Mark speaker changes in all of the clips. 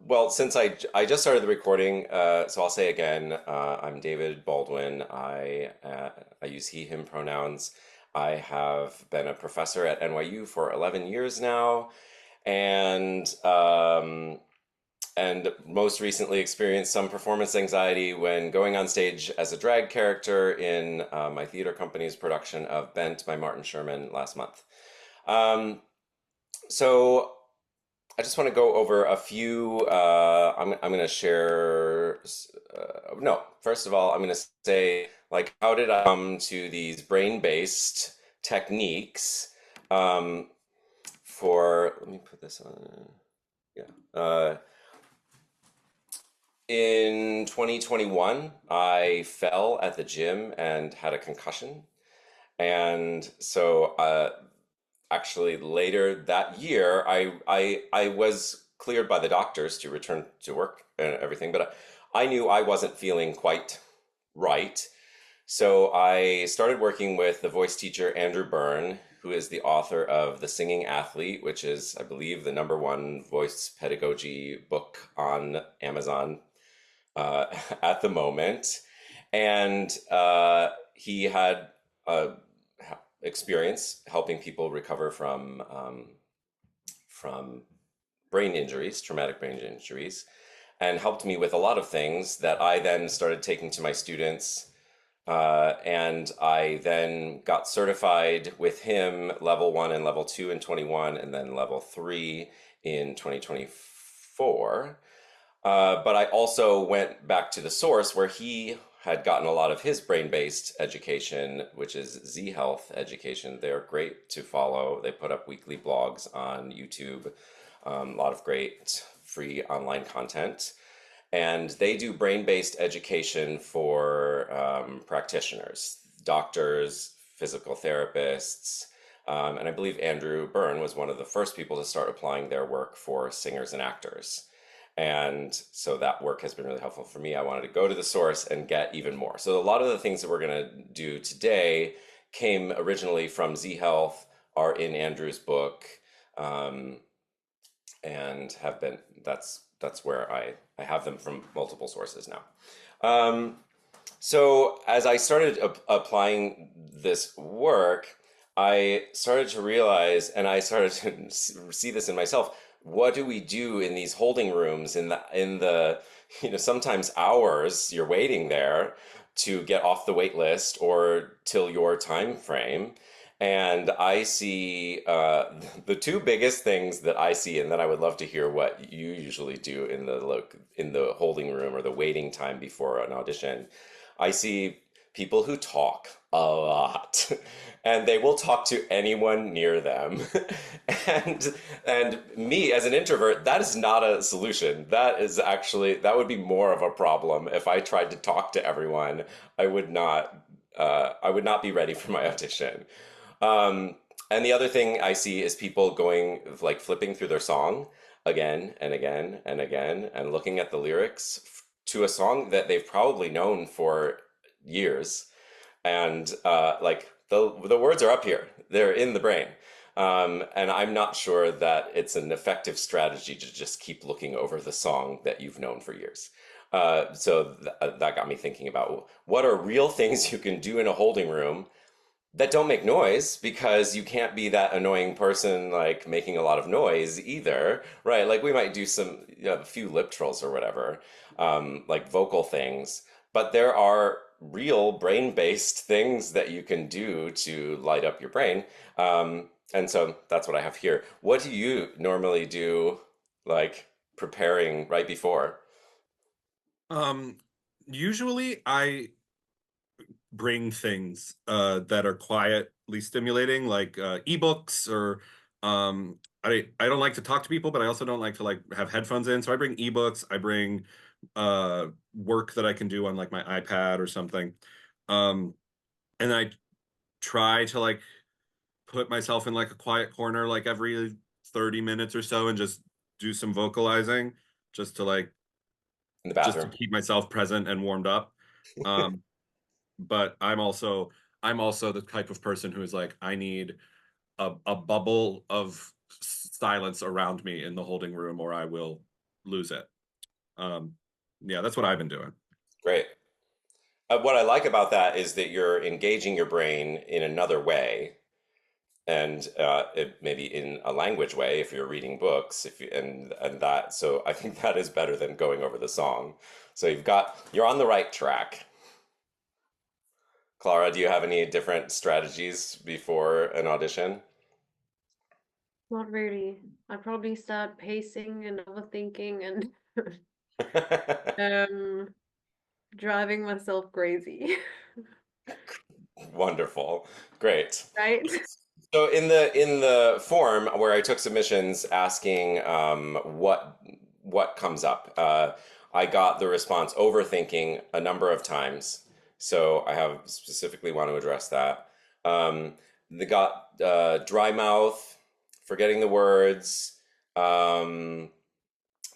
Speaker 1: Well, since I just started the recording, so I'll say again, I'm David Baldwin. I use he, him pronouns. I have been a professor at NYU for 11 years now, and most recently experienced some performance anxiety when going on stage as a drag character in my theater company's production of Bent by Martin Sherman last month. Um, so I just want to go over a few. I'm going to share. No, first of all, I'm going to say, like, how did I come to these brain-based techniques um, for? Let me put this on. Yeah. In 2021, I fell at the gym and had a concussion. And so actually later that year, I was cleared by the doctors to return to work and everything, but I knew I wasn't feeling quite right. So I started working with the voice teacher Andrew Byrne, who is the author of The Singing Athlete, which is, I believe, the #1 voice pedagogy book on Amazon uh, at the moment. And he had uh, experience helping people recover from brain injuries, traumatic brain injuries, and helped me with a lot of things that I then started taking to my students. And I then got certified with him level 1 and level 2 in 21, and then level 3 in 2024. But I also went back to the source where he had gotten a lot of his brain-based education, which is Z Health Education. They're great to follow. They put up weekly blogs on YouTube, a lot of great free online content. And they do brain-based education for practitioners, doctors, physical therapists, and I believe Andrew Byrne was one of the first people to start applying their work for singers and actors. And so that work has been really helpful for me. I wanted to go to the source and get even more. So a lot of the things that we're going to do today came originally from Z Health, are in Andrew's book, um, and have been. That's where I have them from multiple sources now. Um, so as I started applying this work, I started to realize, and I started to see this in myself. What do we do in these holding rooms in the sometimes hours you're waiting there to get off the wait list or till your time frame? And I see the two biggest things that I see, and then I would love to hear what you usually do in the holding room or the waiting time before an audition. I see people who talk a lot, and they will talk to anyone near them. and and me as an introvert, that is not a solution. That would be more of a problem if I tried to talk to everyone. I would not be ready for my audition. Um, and the other thing I see is people going like flipping through their song again and again and again and looking at the lyrics to a song that they've probably known for years. And like the words are up here, they're in the brain. And I'm not sure that it's an effective strategy to just keep looking over the song that you've known for years. That got me thinking about what are real things you can do in a holding room that don't make noise, because you can't be that annoying person like making a lot of noise either, right? Like we might do a few lip trills or whatever, like vocal things, but there are real brain-based things that you can do to light up your brain. And so that's what I have here. What do you normally do, like preparing right before?
Speaker 2: Um, Usually I bring things that are quietly stimulating, like ebooks or I don't like to talk to people, but I also don't like to like have headphones in. So I bring ebooks, I bring work that I can do on like my iPad or something. Um, and I try to like put myself in like a quiet corner like every 30 minutes or so and just do some vocalizing just to like
Speaker 1: In the
Speaker 2: just to
Speaker 1: bathroom?
Speaker 2: keep myself present and warmed up. Um, but I'm also the type of person who is like, I need a bubble of silence around me in the holding room or I will lose it. Um, yeah, that's what I've been doing.
Speaker 1: Great. What I like about that is that you're engaging your brain in another way, and maybe in a language way if you're reading books, if you, and that. So I think that is better than going over the song. So you're on the right track. Clara, do you have any different strategies before an audition?
Speaker 3: Not really. I'd probably start pacing and overthinking and um driving myself crazy.
Speaker 1: Wonderful. Great.
Speaker 3: Right?
Speaker 1: So in the form where I took submissions asking what comes up, I got the response overthinking a number of times. So I have specifically want to address that. They got dry mouth, forgetting the words, um,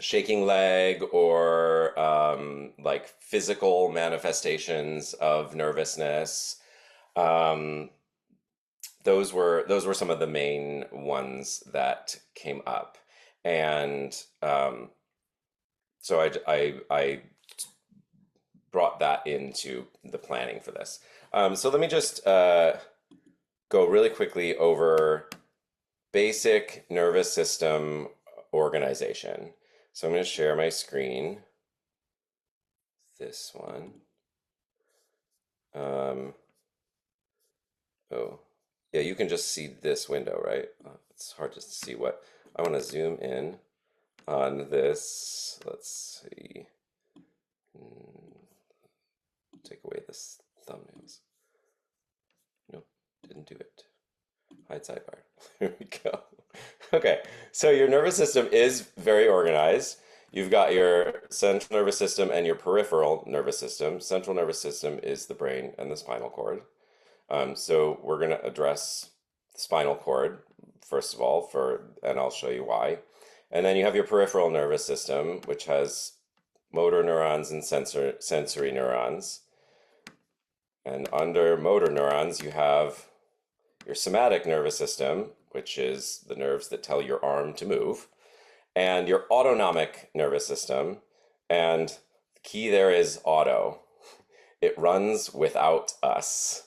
Speaker 1: shaking leg, or like physical manifestations of nervousness. Um, those were some of the main ones that came up, and so I brought that into the planning for this. So let me just go really quickly over basic nervous system organization. So I'm going to share my screen. This one. Um, oh, yeah, you can just see this window, right? It's hard to see what I want to zoom in on this. Let's see. Hmm, take away this thumbnails. Nope, didn't do it. Hide sidebar. There we go. Okay, so your nervous system is very organized. You've got your central nervous system and your peripheral nervous system. Central nervous system is the brain and the spinal cord. So we're going to address the spinal cord first of all, and I'll show you why. And then you have your peripheral nervous system, which has motor neurons and sensory neurons. And under motor neurons, you have your somatic nervous system, which is the nerves that tell your arm to move, and your autonomic nervous system. And the key there is auto. It runs without us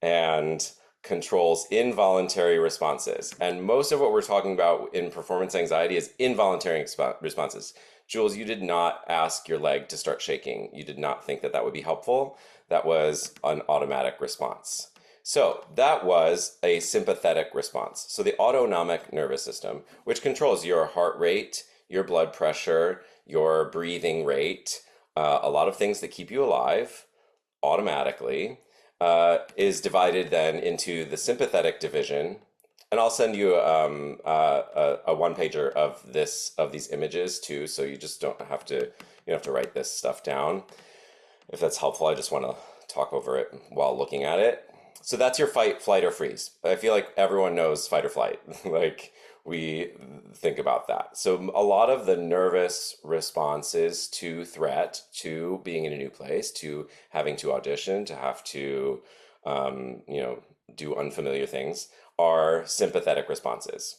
Speaker 1: and controls involuntary responses. And most of what we're talking about in performance anxiety is involuntary responses. Jules, you did not ask your leg to start shaking. You did not think that that would be helpful. That was an automatic response. So that was a sympathetic response. So the autonomic nervous system, which controls your heart rate, your blood pressure, your breathing rate, a lot of things that keep you alive automatically, is divided then into the sympathetic division. And I'll send you a one pager of these images too, so you just don't have to write this stuff down. If that's helpful, I just want to talk over it while looking at it. So that's your fight, flight, or freeze. I feel like everyone knows fight or flight. Like we think about that. So a lot of the nervous responses to threat, to being in a new place, to having to audition, to have to, do unfamiliar things, are sympathetic responses.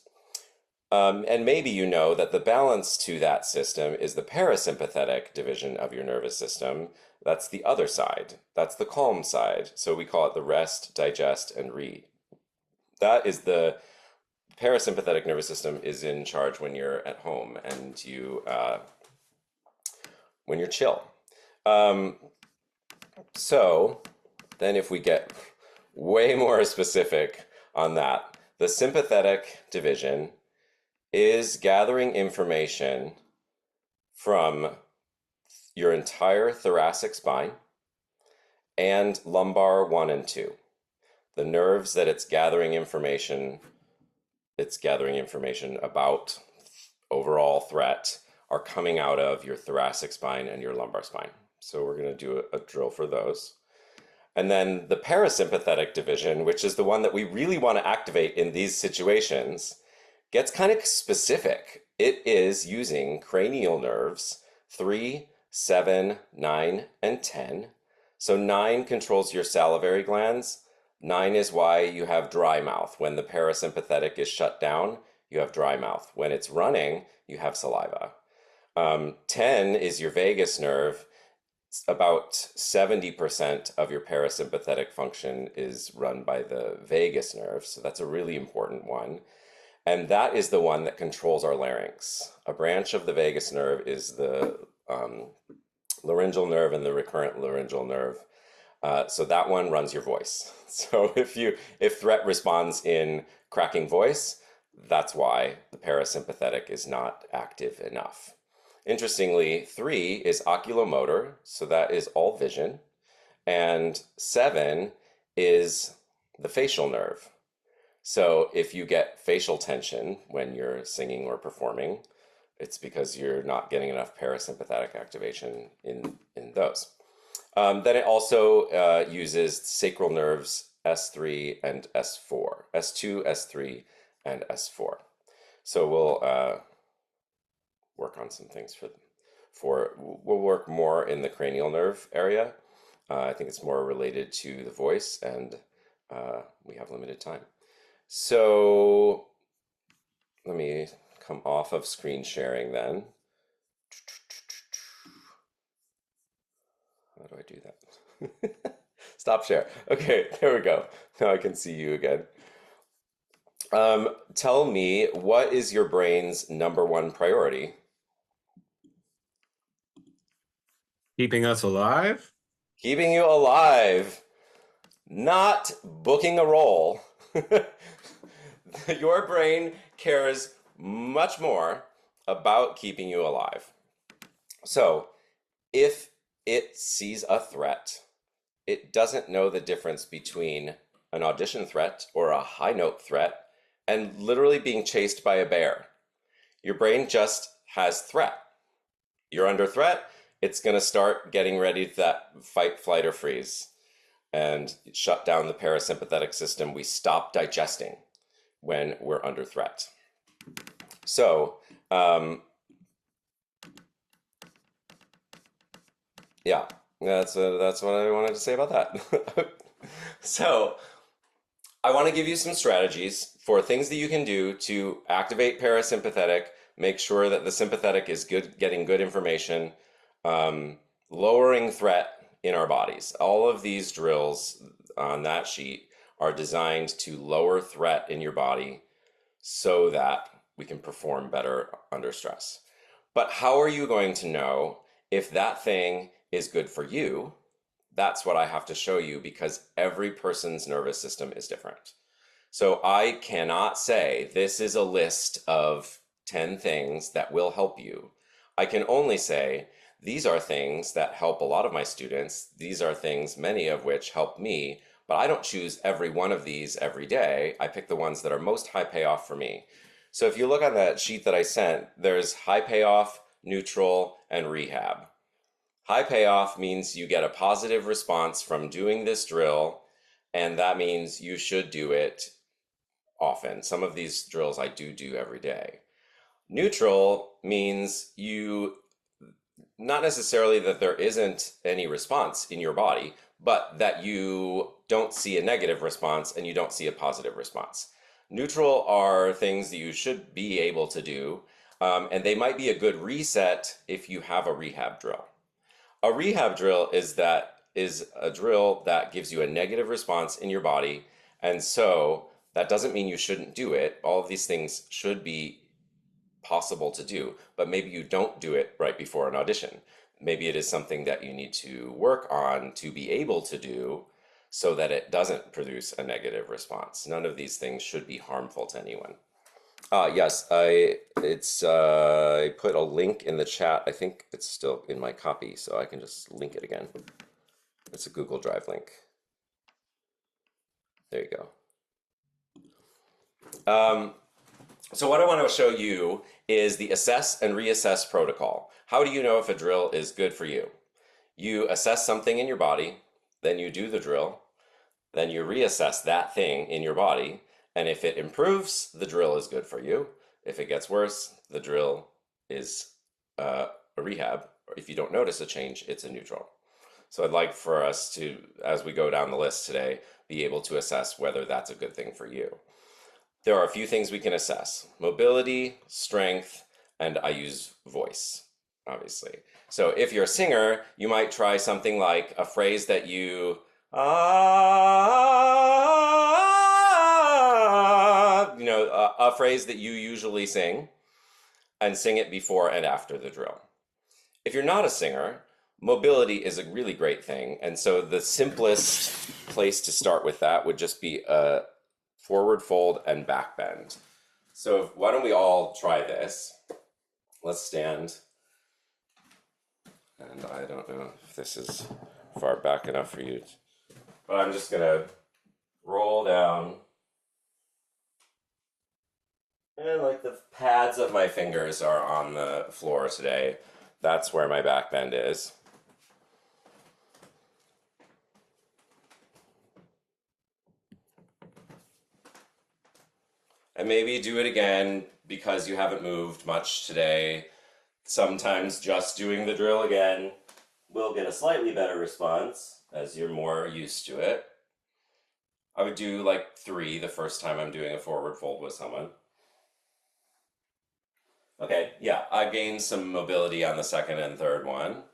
Speaker 1: And maybe you know that the balance to that system is the parasympathetic division of your nervous system. That's the other side. That's the calm side. So we call it the rest, digest, and read. That is the parasympathetic nervous system is in charge when you're at home and when you're chill. Um, so then if we get way more specific on that, the sympathetic division is gathering information from your entire thoracic spine and lumbar 1 and 2. The nerves that it's gathering information about overall threat are coming out of your thoracic spine and your lumbar spine. So we're going to do a drill for those. And then the parasympathetic division, which is the one that we really want to activate in these situations, gets kind of specific. It is using cranial nerves 3, 7, 9, and 10. So 9 controls your salivary glands. 9 is why you have dry mouth. When the parasympathetic is shut down, you have dry mouth. When it's running, you have saliva. 10 is your vagus nerve. About 70% of your parasympathetic function is run by the vagus nerve, so that's a really important one. And that is the one that controls our larynx. A branch of the vagus nerve is the laryngeal nerve and the recurrent laryngeal nerve. So that one runs your voice. So if threat responds in cracking voice, that's why the parasympathetic is not active enough. Interestingly, 3 is oculomotor, so that is all vision, and 7 is the facial nerve. So if you get facial tension when you're singing or performing, it's because you're not getting enough parasympathetic activation in those. Then it also uses sacral nerves S3 and S4, S2, S3, and S4. So we'll work on some things we'll work more in the cranial nerve area. I think it's more related to the voice, and we have limited time. So let me come off of screen sharing then. How do I do that? Stop share. Okay, there we go. Now I can see you again. Tell me, what is your brain's #1 priority?
Speaker 2: Keeping us alive?
Speaker 1: Keeping you alive, not booking a role. Your brain cares much more about keeping you alive. So if it sees a threat, it doesn't know the difference between an audition threat or a high note threat and literally being chased by a bear. Your brain just has threat. You're under threat, it's going to start getting ready to that fight, flight, or freeze and shut down the parasympathetic system. We stop digesting when we're under threat. So, yeah, that's what I wanted to say about that. So, I want to give you some strategies for things that you can do to activate parasympathetic, make sure that the sympathetic is getting good information, lowering threat in our bodies. All of these drills on that sheet are designed to lower threat in your body so that we can perform better under stress. But how are you going to know if that thing is good for you? That's what I have to show you, because every person's nervous system is different. So I cannot say this is a list of 10 things that will help you. I can only say these are things that help a lot of my students. These are things, many of which help me, but I don't choose every one of these every day. I pick the ones that are most high payoff for me. So if you look on that sheet that I sent, there's high payoff, neutral, and rehab. High payoff means you get a positive response from doing this drill, and that means you should do it often. Some of these drills I do every day. Neutral means not necessarily that there isn't any response in your body, but that you don't see a negative response and you don't see a positive response. Neutral are things that you should be able to do, and they might be a good reset if you have a rehab drill. A rehab drill is a drill that gives you a negative response in your body, and so that doesn't mean you shouldn't do it. All of these things should be possible to do, but maybe you don't do it right before an audition. Maybe it is something that you need to work on to be able to do so that it doesn't produce a negative response. None of these things should be harmful to anyone. Yes, I put a link in the chat. I think it's still in my copy, so I can just link it again. It's a Google Drive link. There you go. So what I want to show you is the assess and reassess protocol. How do you know if a drill is good for you? You assess something in your body, then you do the drill, then you reassess that thing in your body, and if it improves, the drill is good for you. If it gets worse, the drill is a rehab. Or if you don't notice a change, it's a neutral. So I'd like for us to, as we go down the list today, be able to assess whether that's a good thing for you. There are a few things we can assess: mobility, strength, and I use voice. obviously. So if you're a singer, you might try something like a phrase that you a phrase that you usually sing, and sing it before and after the drill. If you're not a singer, mobility is a really great thing. And so the simplest place to start with that would just be a forward fold and back bend. So why don't we all try this? Let's stand. And I don't know if this is far back enough for you, but I'm just gonna roll down. And like the pads of my fingers are on the floor today. That's where my back bend is. And maybe do it again because you haven't moved much today. Sometimes just doing the drill again will get a slightly better response as you're more used to it. I would do like 3 the first time I'm doing a forward fold with someone. Okay, yeah, I gained some mobility on the second and third one.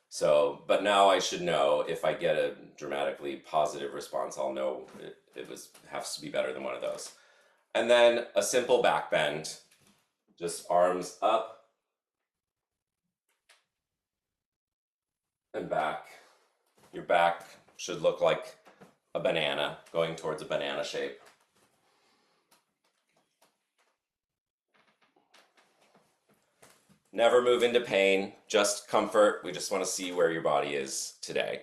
Speaker 1: So, but now I should know if I get a dramatically positive response, I'll know it has to be better than one of those. And then a simple back bend, just arms up and back. Your back should look like a banana, going towards a banana shape. Never move into pain, just comfort. We just want to see where your body is today.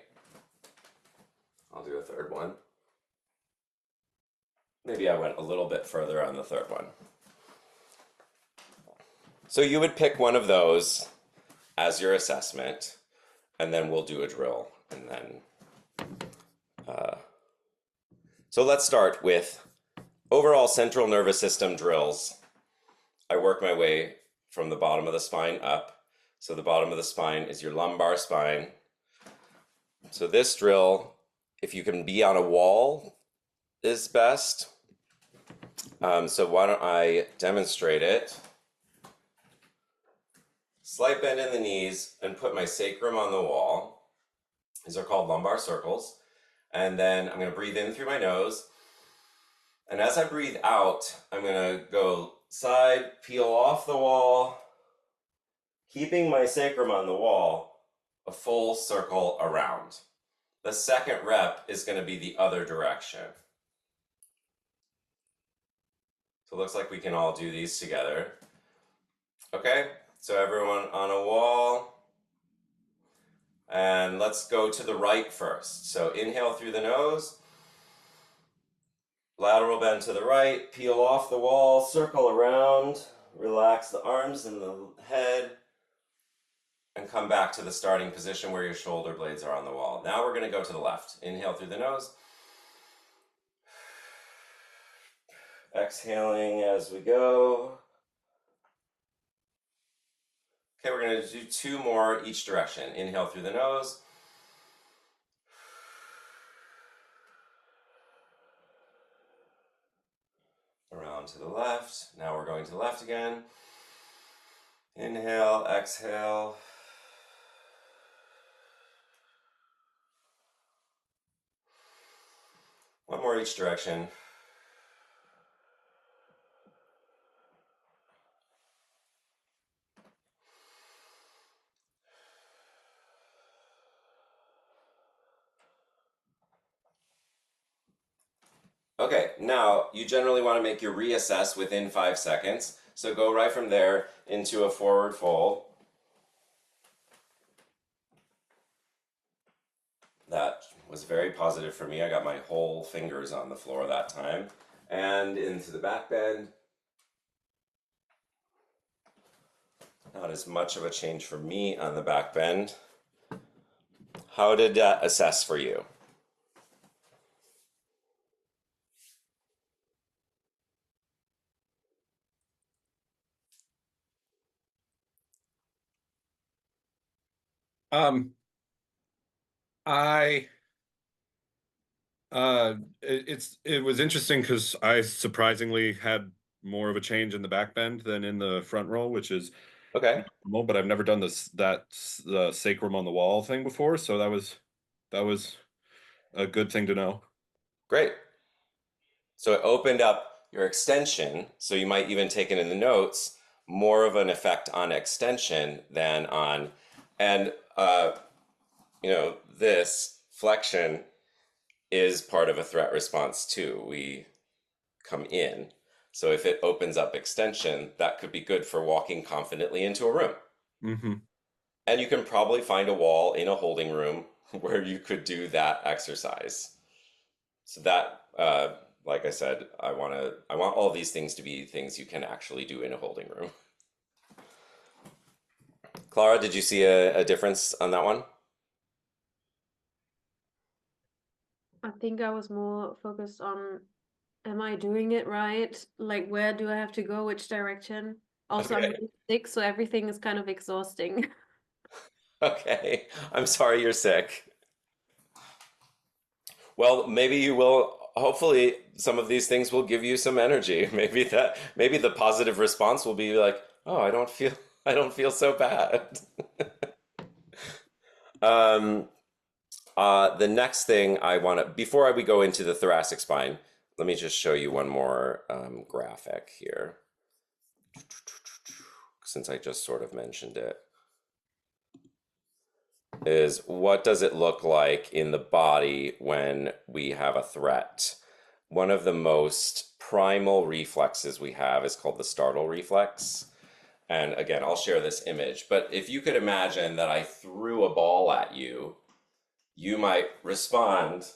Speaker 1: I'll do a third one. Maybe I went a little bit further on the third one. So you would pick one of those as your assessment, and then we'll do a drill. And then, so let's start with overall central nervous system drills. I work my way from the bottom of the spine up. So the bottom of the spine is your lumbar spine. So this drill, if you can be on a wall, is best. So why don't I demonstrate it? Slight bend in the knees and put my sacrum on the wall. These are called lumbar circles. And then I'm going to breathe in through my nose. And as I breathe out, I'm going to go side, peel off the wall, keeping my sacrum on the wall, a full circle around. The second rep is going to be the other direction. So it looks like we can all do these together. Okay, so everyone on a wall. And let's go to the right first. So inhale through the nose. Lateral bend to the right, peel off the wall, circle around, relax the arms and the head, and come back to the starting position where your shoulder blades are on the wall. Now we're going to go to the left. Inhale through the nose. Exhaling as we go. Okay, we're going to do 2 more each direction. Inhale through the nose. Around to the left. Now we're going to the left again. Inhale, exhale. One more each direction. Okay, now you generally want to make your reassess within 5 seconds. So go right from there into a forward fold. That was very positive for me. I got my whole fingers on the floor that time. And into the back bend. Not as much of a change for me on the back bend. How did that assess for you?
Speaker 2: I it was interesting because I surprisingly had more of a change in the back bend than in the front roll, which is
Speaker 1: Okay,
Speaker 2: but I've never done the sacrum on the wall thing before, so that was a good thing to know.
Speaker 1: great. So it opened up your extension. So you might even take it in the notes, more of an effect on extension than on, and this flexion is part of a threat response too. We come in. So if it opens up extension, that could be good for walking confidently into a room.
Speaker 2: Mm-hmm.
Speaker 1: And you can probably find a wall in a holding room where you could do that exercise. So that, like I said, I want all these things to be things you can actually do in a holding room. Clara, did you see a difference on that one?
Speaker 3: I think I was more focused on, am I doing it right? Like, where do I have to go? Which direction? Also, I'm
Speaker 1: Okay.
Speaker 3: really sick, so everything is kind of exhausting.
Speaker 1: Okay. I'm sorry you're sick. Well, maybe you will. Hopefully, some of these things will give you some energy. Maybe the positive response will be like, "Oh, I don't feel so bad." Um, the next thing I want to, before we go into the thoracic spine, let me just show you one more graphic here, since I just sort of mentioned it. Is what does it look like in the body when we have a threat? One of the most primal reflexes we have is called the startle reflex. And again, I'll share this image, but if you could imagine that I threw a ball at you, you might respond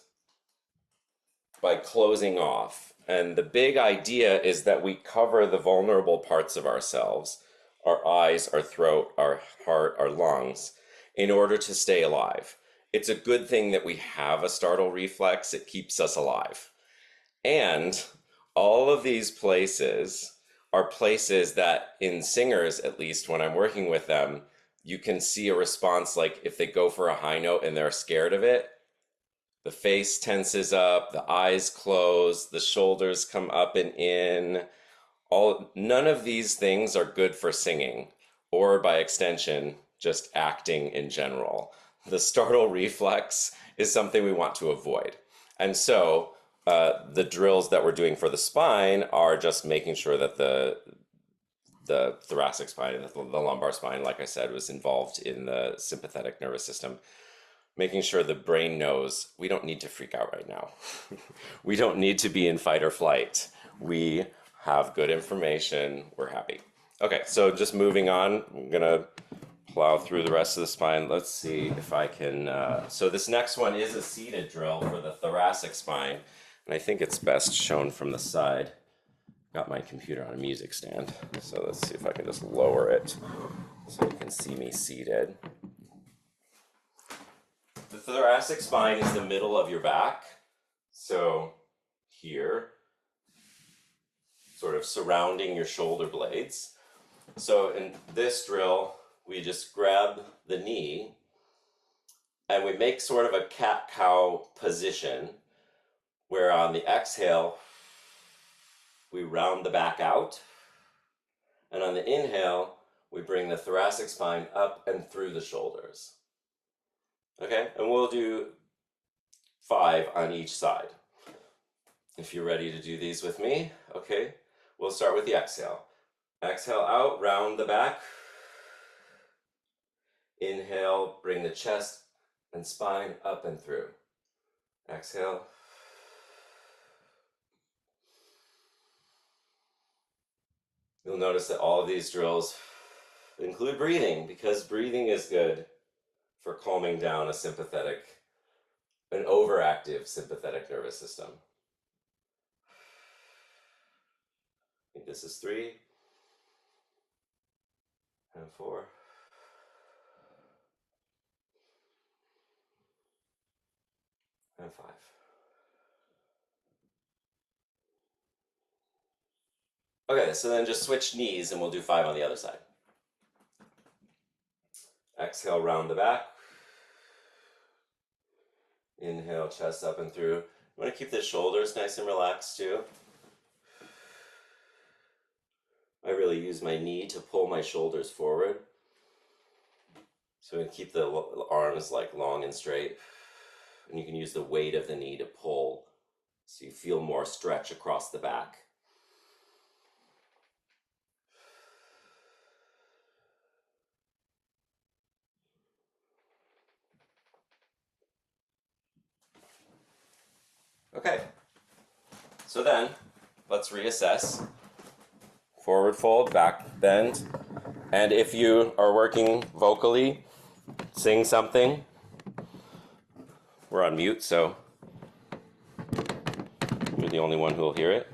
Speaker 1: by closing off. And the big idea is that we cover the vulnerable parts of ourselves, our eyes, our throat, our heart, our lungs, in order to stay alive. It's a good thing that we have a startle reflex, it keeps us alive. And all of these places are places that, in singers at least, when I'm working with them, you can see a response like if they go for a high note and they're scared of it, the face tenses up, the eyes close, the shoulders come up and in. None of these things are good for singing, or by extension, just acting in general. The startle reflex is something we want to avoid. And so the drills that we're doing for the spine are just making sure that the thoracic spine and the lumbar spine, like I said, was involved in the sympathetic nervous system, making sure the brain knows we don't need to freak out right now. We don't need to be in fight or flight. We have good information. We're happy. Okay, so just moving on, I'm gonna plow through the rest of the spine. Let's see if I can. So this next one is a seated drill for the thoracic spine, and I think it's best shown from the side. Got my computer on a music stand, so let's see if I can just lower it so you can see me seated. The thoracic spine is the middle of your back. So here, sort of surrounding your shoulder blades. So in this drill, we just grab the knee and we make sort of a cat-cow position where on the exhale, we round the back out. And on the inhale, we bring the thoracic spine up and through the shoulders. Okay, and we'll do 5 on each side. If you're ready to do these with me, okay, we'll start with the exhale. Exhale out, round the back. Inhale, bring the chest and spine up and through. Exhale. You'll notice that all of these drills include breathing because breathing is good for calming down an overactive sympathetic nervous system. I think this is 3 and 4 and 5. Okay, so then just switch knees and we'll do 5 on the other side. Exhale, round the back. Inhale, chest up and through. You want to keep the shoulders nice and relaxed too. I really use my knee to pull my shoulders forward. So we keep the arms like long and straight. And you can use the weight of the knee to pull so you feel more stretch across the back. Okay, so then let's reassess. Forward fold, back bend. And if you are working vocally, sing something. We're on mute, so you're the only one who will hear it.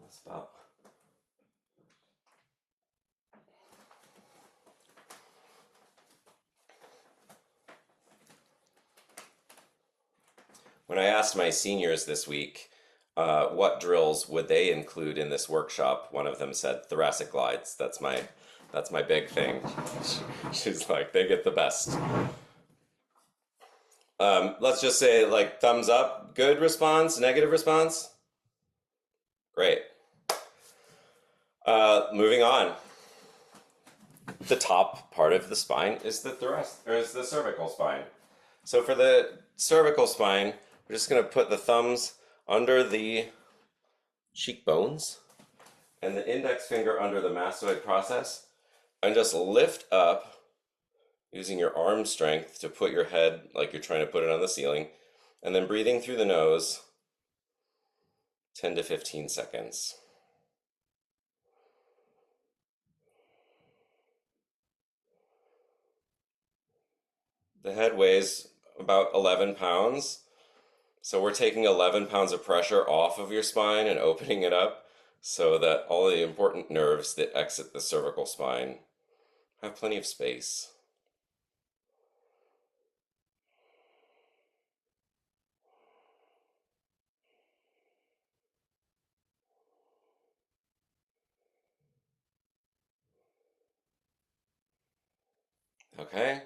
Speaker 1: Stop. When I asked my seniors this week what drills would they include in this workshop, one of them said thoracic glides. That's my big thing. She's like, they get the best. Let's just say like thumbs up, good response, negative response. Great. Moving on. The top part of the spine is the cervical spine. So for the cervical spine, we're just going to put the thumbs under the cheekbones and the index finger under the mastoid process and just lift up using your arm strength to put your head like you're trying to put it on the ceiling, and then breathing through the nose 10 to 15 seconds. The head weighs about 11 pounds. So we're taking 11 pounds of pressure off of your spine and opening it up so that all the important nerves that exit the cervical spine have plenty of space. Okay,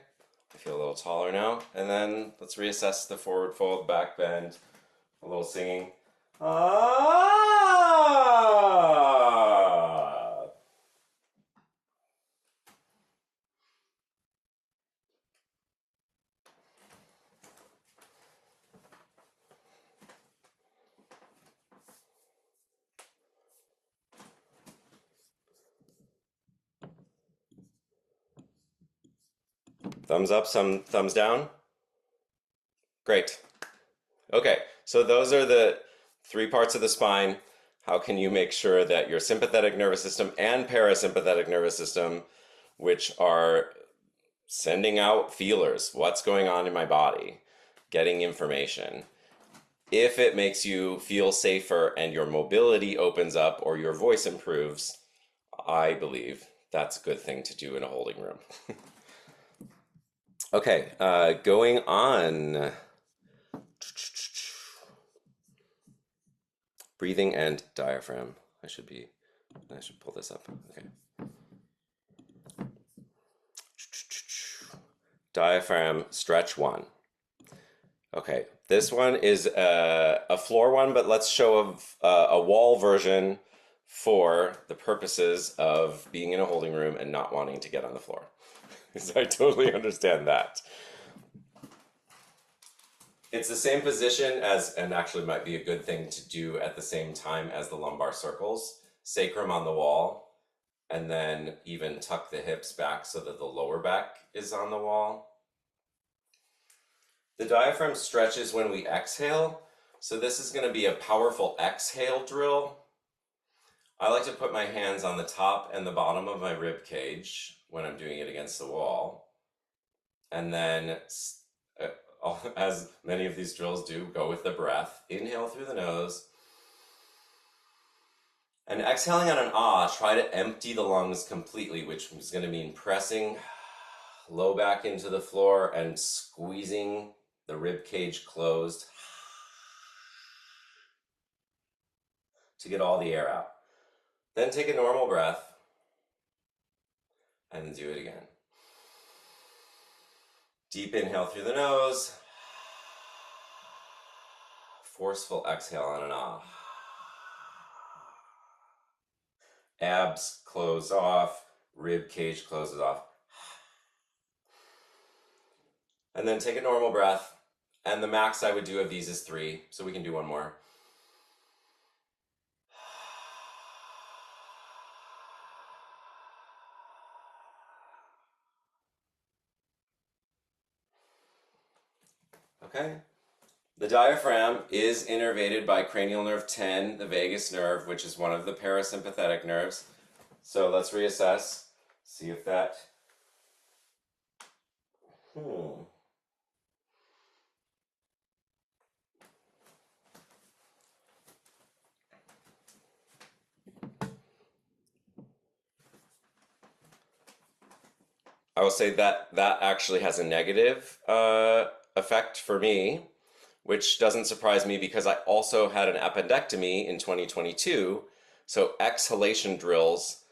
Speaker 1: I feel a little taller now. And then let's reassess the forward fold, back bend, a little singing. Ah! Thumbs up, some thumbs down. Great. Okay, so those are the 3 parts of the spine. How can you make sure that your sympathetic nervous system and parasympathetic nervous system, which are sending out feelers, what's going on in my body, getting information. If it makes you feel safer and your mobility opens up or your voice improves, I believe that's a good thing to do in a holding room. Okay, going on. Breathing and diaphragm. I should pull this up. Okay. Diaphragm stretch 1. Okay, this one is a floor one, but let's show a wall version for the purposes of being in a holding room and not wanting to get on the floor. Because I totally understand that. It's the same position as, and actually might be a good thing to do at the same time as the lumbar circles. Sacrum on the wall, and then even tuck the hips back so that the lower back is on the wall. The diaphragm stretches when we exhale, so this is going to be a powerful exhale drill. I like to put my hands on the top and the bottom of my rib cage when I'm doing it against the wall. And then, as many of these drills do, go with the breath. Inhale through the nose. And exhaling on an ah, try to empty the lungs completely, which is going to mean pressing low back into the floor and squeezing the rib cage closed to get all the air out. Then take a normal breath and do it again. Deep inhale through the nose. Forceful exhale on and off. Abs close off, rib cage closes off. And then take a normal breath. And the max I would do of these is 3, so we can do one more. Okay. The diaphragm is innervated by cranial nerve 10, the vagus nerve, which is one of the parasympathetic nerves. So let's reassess, see if that... I will say that that actually has a negative effect for me, which doesn't surprise me because I also had an appendectomy in 2022. So exhalation drills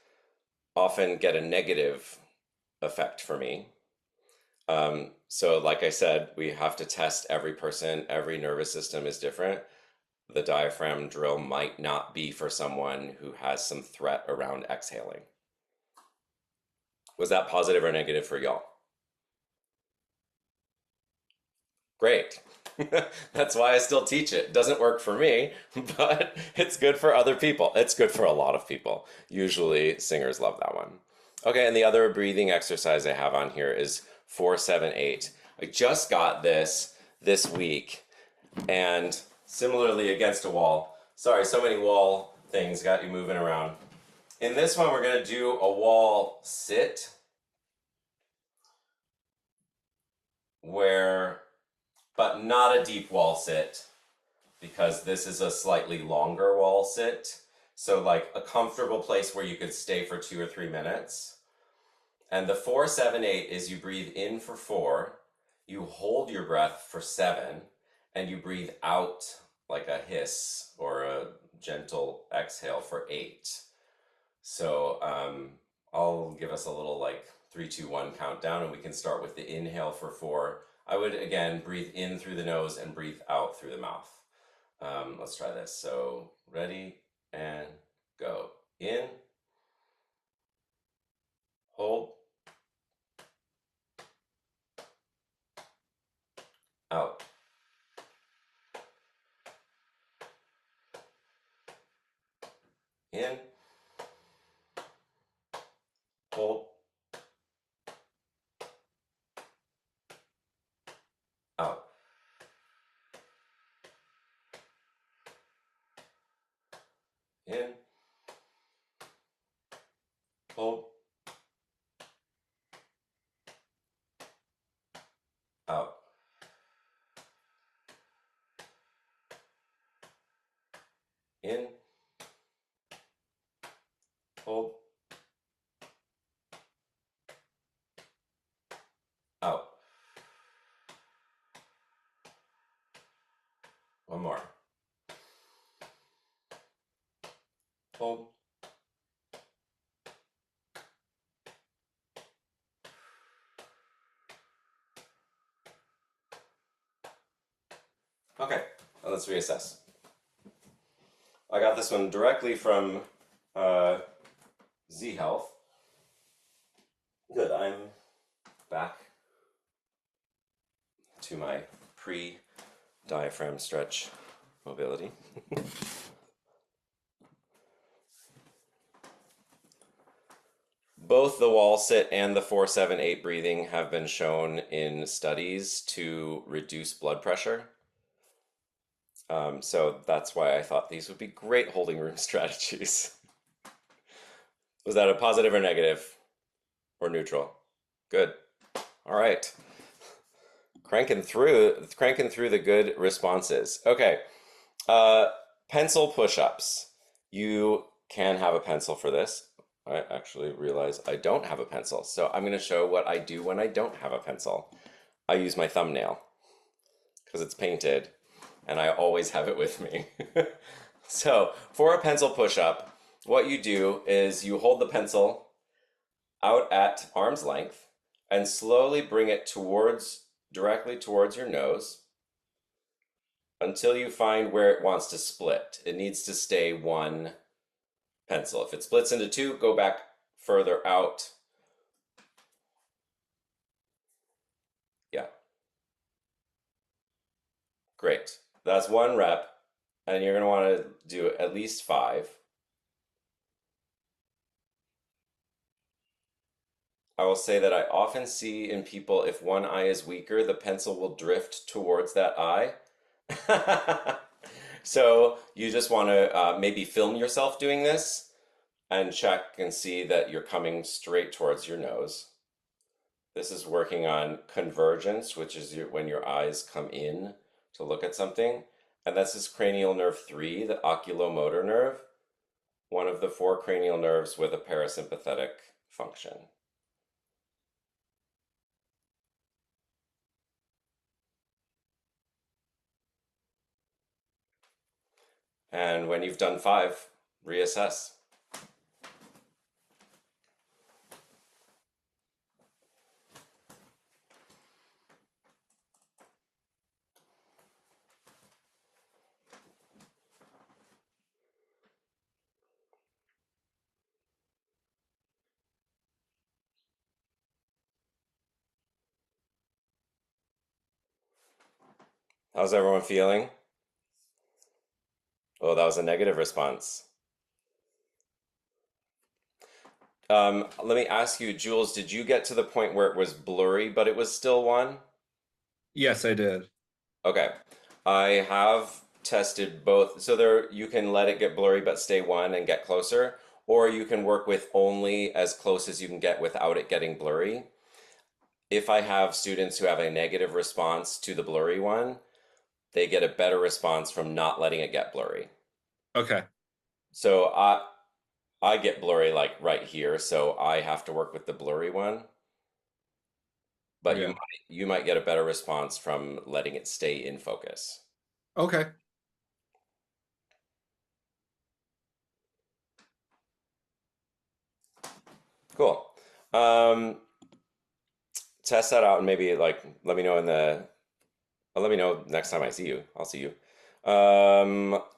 Speaker 1: often get a negative effect for me. So like I said, we have to test every person. Every nervous system is different. The diaphragm drill might not be for someone who has some threat around exhaling. Was that positive or negative for y'all? Great. That's why I still teach it. Doesn't work for me, but it's good for other people. It's good for a lot of people. Usually singers love that one. Okay, and the other breathing exercise I have on here is 4-7-8. I just got this week, and similarly against a wall. Sorry, so many wall things got you moving around. In this one, we're going to do a wall sit, but not a deep wall sit, because this is a slightly longer wall sit. So like a comfortable place where you could stay for 2 or 3 minutes. And the 4-7-8 is you breathe in for 4, you hold your breath for 7, and you breathe out like a hiss or a gentle exhale for 8. So I'll give us a little like 3, 2, 1 countdown, and we can start with the inhale for 4. I would again breathe in through the nose and breathe out through the mouth. Let's try this. So ready and go. In, hold, out. In, hold, out. In, hold, out. In, hold, out. One more. Hold, okay, let's reassess. I got this one directly from Z Health. Good, I'm back to my pre-diaphragm stretch mobility. Both the wall sit and the 4-7-8 breathing have been shown in studies to reduce blood pressure. So that's why I thought these would be great holding room strategies. Was that a positive or negative or neutral? Good. All right. Cranking through the good responses. Okay. Pencil push-ups. You can have a pencil for this. I actually realize I don't have a pencil. So I'm going to show what I do when I don't have a pencil. I use my thumbnail because it's painted and I always have it with me. So for a pencil push-up, what you do is you hold the pencil out at arm's length and slowly bring it directly towards your nose. until you find where it wants to split. It needs to stay one pencil. If it splits into two, go back further out. Yeah, great. That's one rep, and you're going to want to do at least 5. I will say that I often see in people, if one eye is weaker, the pencil will drift towards that eye. So you just want to maybe film yourself doing this and check and see that you're coming straight towards your nose. This is working on convergence, which is when your eyes come in to look at something. And this is cranial nerve 3, the oculomotor nerve, one of the 4 cranial nerves with a parasympathetic function. And when you've done 5, reassess. How's everyone feeling? Oh, that was a negative response. Let me ask you, Jules, did you get to the point where it was blurry, but it was still 1?
Speaker 2: Yes, I did.
Speaker 1: Okay. I have tested both. So there you can let it get blurry but stay 1 and get closer, or you can work with only as close as you can get without it getting blurry. If I have students who have a negative response to the blurry one, they get a better response from not letting it get blurry.
Speaker 2: Okay.
Speaker 1: So I get blurry like right here, so I have to work with the blurry one. But
Speaker 2: Yeah.
Speaker 1: you might get a better response from letting it stay in focus.
Speaker 2: Okay.
Speaker 1: Cool. Um, Test that out and maybe like let me know let me know next time I see you. I'll see you.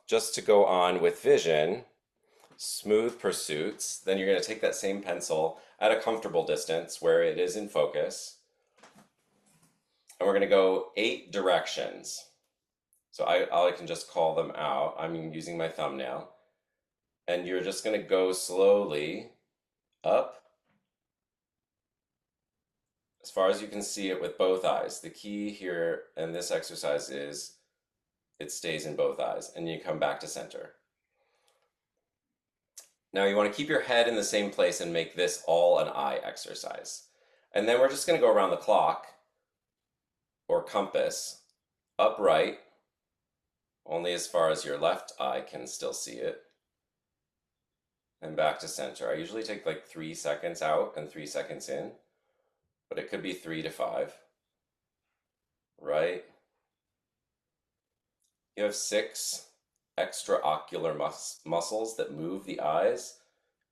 Speaker 1: Just to go on with vision, smooth pursuits. Then you're going to take that same pencil at a comfortable distance where it is in focus, and we're going to go 8 directions. So I can just call them out. I'm using my thumbnail. And you're just going to go slowly up as far as you can see it with both eyes. The key here in this exercise is it stays in both eyes, and you come back to center. Now you want to keep your head in the same place and make this all an eye exercise. And then we're just going to go around the clock or compass, upright, only as far as your left eye can still see it, and back to center. I usually take like 3 seconds out and 3 seconds in, but it could be 3 to 5. Right? You have 6 extraocular muscles that move the eyes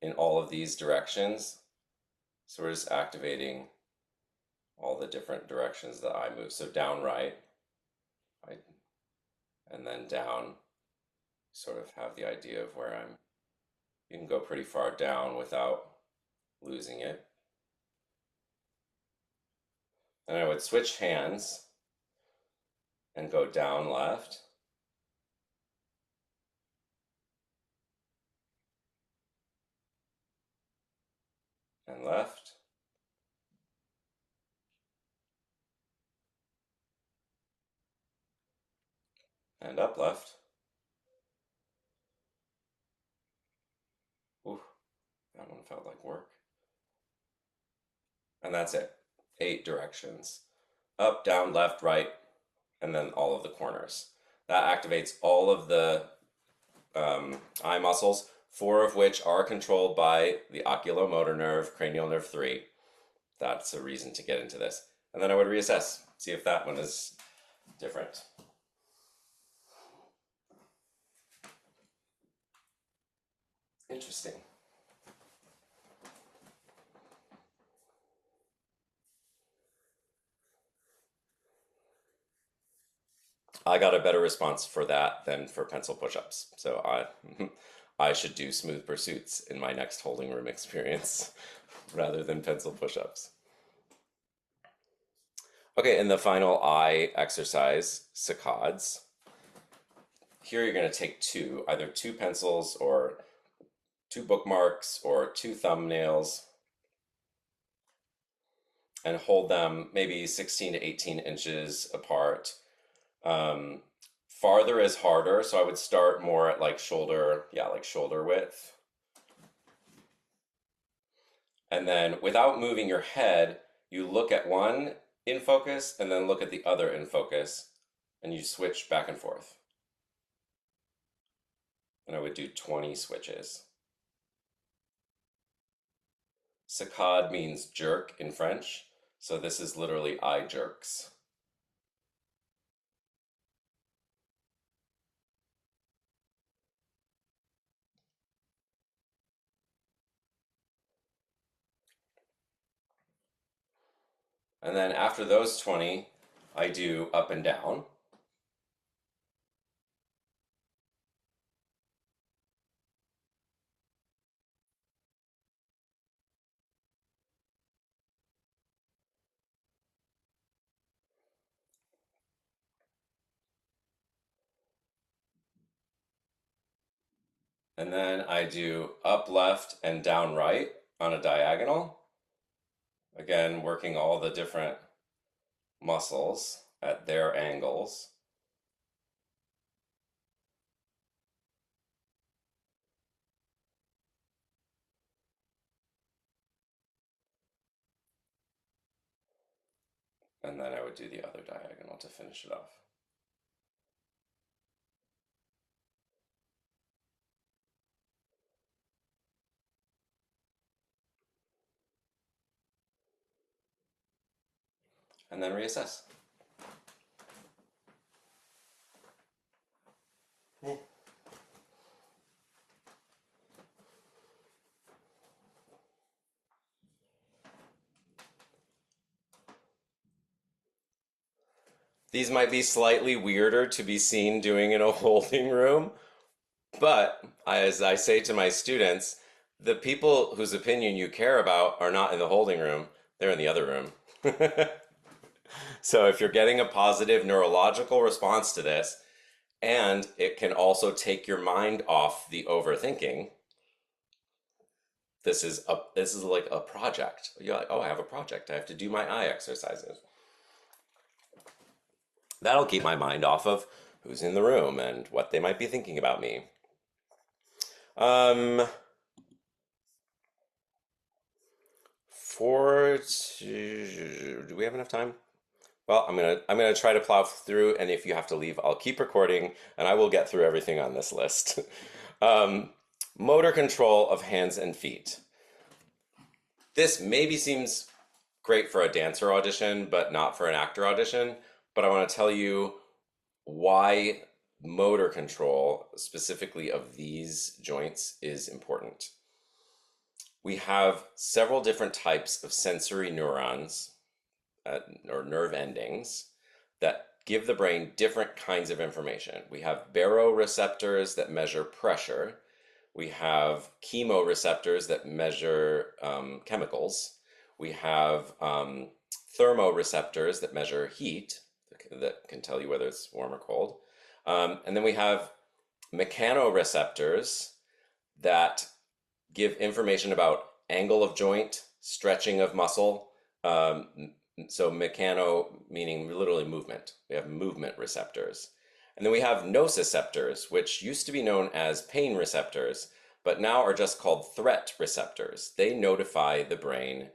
Speaker 1: in all of these directions. So we're just activating all the different directions the eye moves. So down right, right, and then down, sort of have the idea of where I'm. You can go pretty far down without losing it. And I would switch hands and go down left, and left, and up left. Ooh, that one felt like work. And that's it. 8 directions. Up, down, left, right, and then all of the corners. That activates all of the eye muscles, 4 of which are controlled by the oculomotor nerve, cranial nerve 3. That's a reason to get into this. And then I would reassess, see if that one is different. Interesting. I got a better response for that than for pencil push-ups. So I should do smooth pursuits in my next holding room experience rather than pencil push-ups. Okay, and the final eye exercise, saccades. Here you're going to take two, either two pencils or two bookmarks or two thumbnails, and hold them maybe 16 to 18 inches apart. Farther is harder, so I would start more at like shoulder, yeah, like shoulder width. And then without moving your head, you look at one in focus and then look at the other in focus, and you switch back and forth. And I would do 20 switches. Saccade means jerk in French, so this is literally eye jerks. And then after those 20, I do up and down. And then I do up left and down right on a diagonal. Again, working all the different muscles at their angles. And then I would do the other diagonal to finish it off. And then reassess. These might be slightly weirder to be seen doing in a holding room, but as I say to my students, the people whose opinion you care about are not in the holding room, they're in the other room. So if you're getting a positive neurological response to this, and it can also take your mind off the overthinking, this is like a project. You're like, oh, I have a project. I have to do my eye exercises. That'll keep my mind off of who's in the room and what they might be thinking about me. Do we have enough time? Well, I'm gonna try to plow through, and if you have to leave, I'll keep recording, and I will get through everything on this list. Motor control of hands and feet. This maybe seems great for a dancer audition, but not for an actor audition. But I want to tell you why motor control, specifically of these joints, is important. We have several different types of sensory neurons or nerve endings that give the brain different kinds of information. We have baroreceptors that measure pressure. We have chemoreceptors that measure chemicals. We have thermoreceptors that measure heat, that can tell you whether it's warm or cold. And then we have mechanoreceptors that give information about angle of joint, stretching of muscle. So mechano meaning literally movement. We have movement receptors. And then we have nociceptors, which used to be known as pain receptors, but now are just called threat receptors. They notify the brain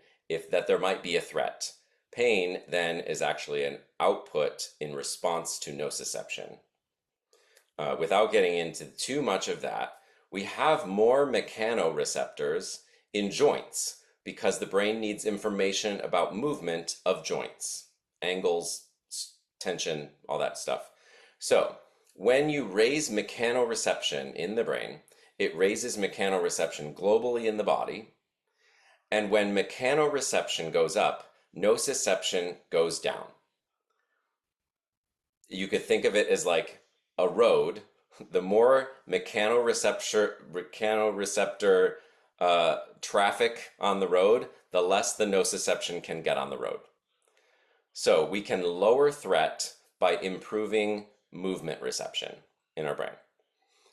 Speaker 1: that there might be a threat. Pain then is actually an output in response to nociception. Without getting into too much of that, we have more mechanoreceptors in joints because the brain needs information about movement of joints, angles, tension, all that stuff. So when you raise mechanoreception in the brain, it raises mechanoreception globally in the body. And when mechanoreception goes up, nociception goes down. you could think of it as like a road. The more mechanoreceptor traffic on the road, the less the nociception can get on the road. So we can lower threat by improving movement reception in our brain.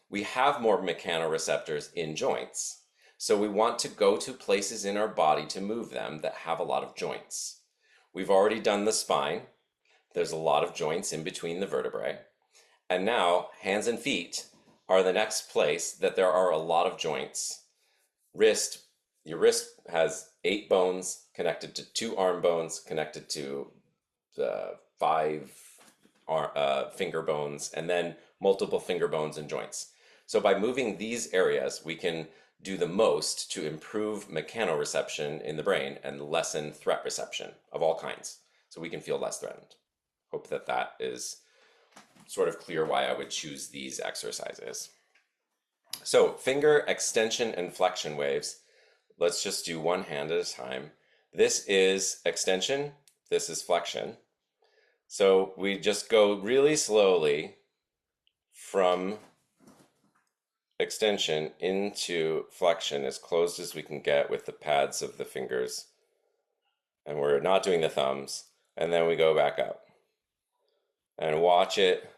Speaker 1: We have more mechanoreceptors in joints. So we want to go to places in our body to move them that have a lot of joints. We've already done the spine. There's a lot of joints in between the vertebrae. And now hands and feet are the next place that there are a lot of joints. Wrist, your wrist has 8 bones connected to 2 arm bones, connected to 5 finger bones, and then multiple finger bones and joints. So by moving these areas, we can do the most to improve mechanoreception in the brain and lessen threat reception of all kinds. So we can feel less threatened. Hope that that is sort of clear why I would choose these exercises. So finger extension and flexion waves. Let's just do one hand at a time. This is extension, this is flexion. So we just go really slowly from extension into flexion as close as we can get with the pads of the fingers. And we're not doing the thumbs. And then we go back up. And watch it.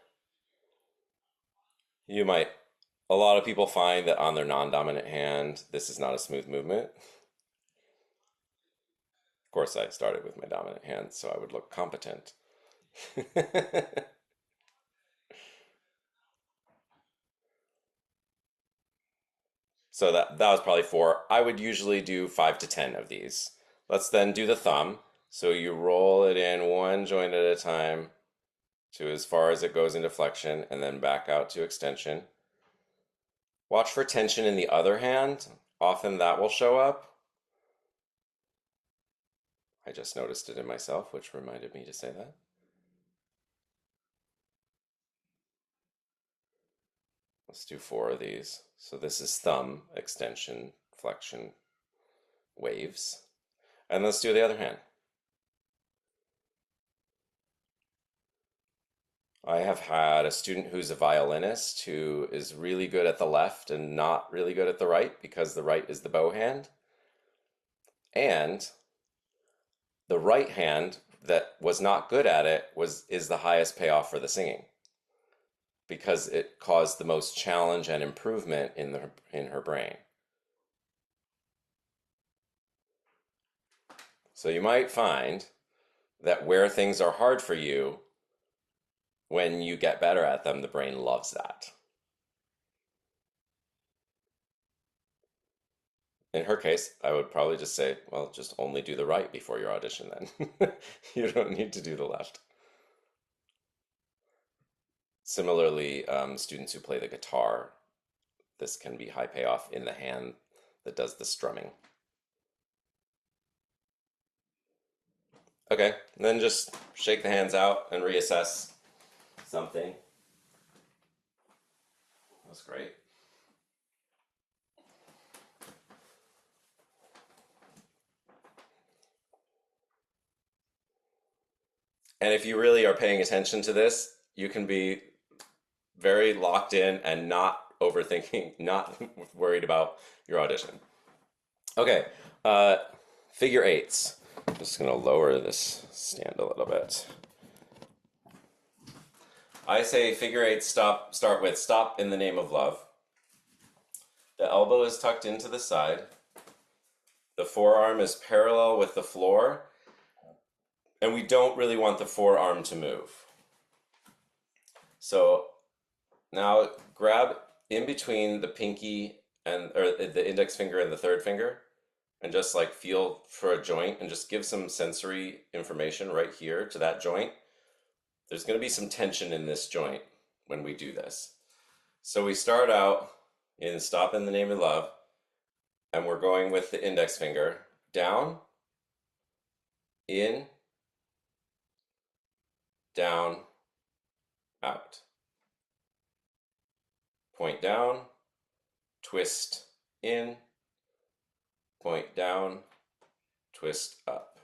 Speaker 1: A lot of people find that on their non-dominant hand, this is not a smooth movement. Of course, I started with my dominant hand, so I would look competent. So that was probably 4. I would usually do 5 to 10 of these. Let's then do the thumb. So you roll it in one joint at a time to as far as it goes into flexion, and then back out to extension. Watch for tension in the other hand. Often that will show up. I just noticed it in myself, which reminded me to say that. Let's do 4 of these. So this is thumb, extension, flexion, waves. And let's do the other hand. I have had a student who's a violinist who is really good at the left and not really good at the right because the right is the bow hand. And the right hand that was not good at it is the highest payoff for the singing because it caused the most challenge and improvement in her brain. So you might find that where things are hard for you, when you get better at them, the brain loves that. In her case, I would probably just say, well, just only do the right before your audition then. You don't need to do the left. Similarly, students who play the guitar, this can be high payoff in the hand that does the strumming. Okay, then just shake the hands out and reassess something. That's great. And if you really are paying attention to this, you can be very locked in and not overthinking, not worried about your audition. Okay, figure eights. I'm just gonna lower this stand a little bit. I say figure eights start with stop in the name of love. The elbow is tucked into the side. The forearm is parallel with the floor. And we don't really want the forearm to move. So now grab in between the pinky or the index finger and the third finger and just like feel for a joint and just give some sensory information right here to that joint. There's going to be some tension in this joint when we do this. So we start out in stop in the name of love, and we're going with the index finger down, in, down, out. Point down, twist in, point down, twist up.